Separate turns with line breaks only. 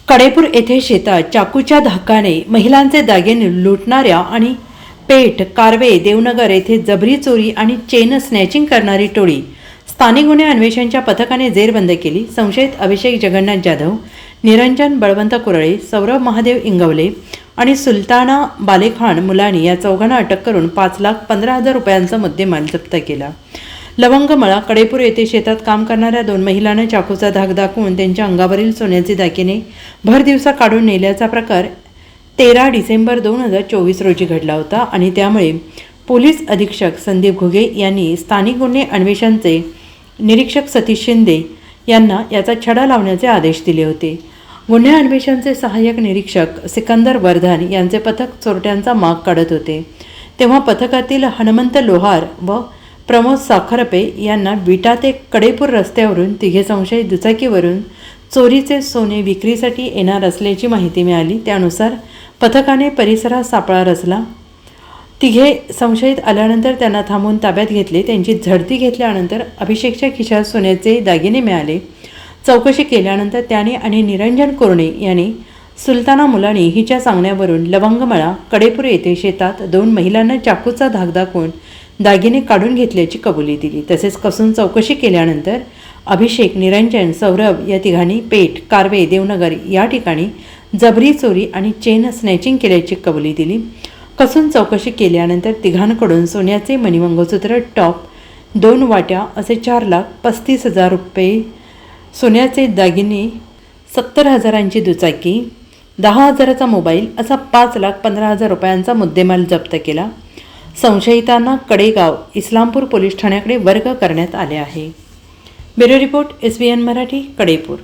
कडेपूर येथे शेतात चाकूच्या धाकाने महिलांचे दागिने लुटणाऱ्या आणि पेठ, कारवे, देवनगर येथे जबरी चोरी आणि चेन स्नॅचिंग करणारी टोळी स्थानिक गुन्हे अन्वेषणच्या पथकाने जेरबंद केली। संशयित अभिषेक जगन्नाथ जाधव, निरंजन बळवंत कुरळे, सौरभ महादेव इंगवले आणि सुलताना बालेखान मुलानी या चौघांना अटक करून 5,15,000 रुपयांचा मुद्देमाल जप्त केला। लवंगमळा कडेपूर येथे शेतात काम करणाऱ्या 2 महिलांना चाकूचा धाक दाखवून त्यांच्या अंगावरील सोन्याचे दागिने भर दिवसा काढून नेल्याचा प्रकार 13 डिसेंबर 2024 रोजी घडला होता आणि त्यामुळे पोलीस अधीक्षक संदीप घुगे यांनी स्थानिक गुन्हे अन्वेषणचे निरीक्षक सतीश शिंदे यांना याचा छडा लावण्याचे आदेश दिले होते। गुन्हे अन्वेषणचे सहाय्यक निरीक्षक सिकंदर वर्धन यांचे पथक चोरट्यांचा माग काढत होते, तेव्हा पथकातील हनुमंत लोहार व प्रमोद साखरपे यांना विटा ते कडेपूर रस्त्यावरून तिघे संशयित दुचाकीवरून चोरीचे सोने विक्रीसाठी येणार असल्याची माहिती मिळाली। त्यानुसार पथकाने परिसरात सापळा रचला। तिघे संशयित आल्यानंतर त्यांना थांबवून ताब्यात घेतले। त्यांची झडती घेतल्यानंतर अभिषेकच्या खिशात सोन्याचे दागिने मिळाले। चौकशी केल्यानंतर त्याने आणि निरंजन कुरणे यांनी सुलताना मुलानी हिच्या सांगण्यावरून लवंगमळा कडेपूर येथे शेतात 2 महिलांना चाकूचा धाक दाखवून दागिने काढून घेतल्याची कबुली दिली। तसेच कसून चौकशी केल्यानंतर अभिषेक, निरंजन, सौरभ या तिघांनी पेठ, कारवे, देवनगर या ठिकाणी जबरी चोरी आणि चेन स्नॅचिंग केल्याची कबुली दिली। कसून चौकशी केल्यानंतर तिघांकडून सोन्याचे मणिमंगळसूत्र, टॉप, 2 वाट्या असे 4,35,000 रुपये, सोन्याचे दागिने, 70,000ची दुचाकी, 10,000चा मोबाईल असा 5,15,000 रुपयांचा मुद्देमाल जप्त केला। संशयितांना कडेगाव इस्लामपूर पोलीस ठाण्याकडे वर्ग करण्यात आले आहे। Bureau report SBN Marathi, Kadepur.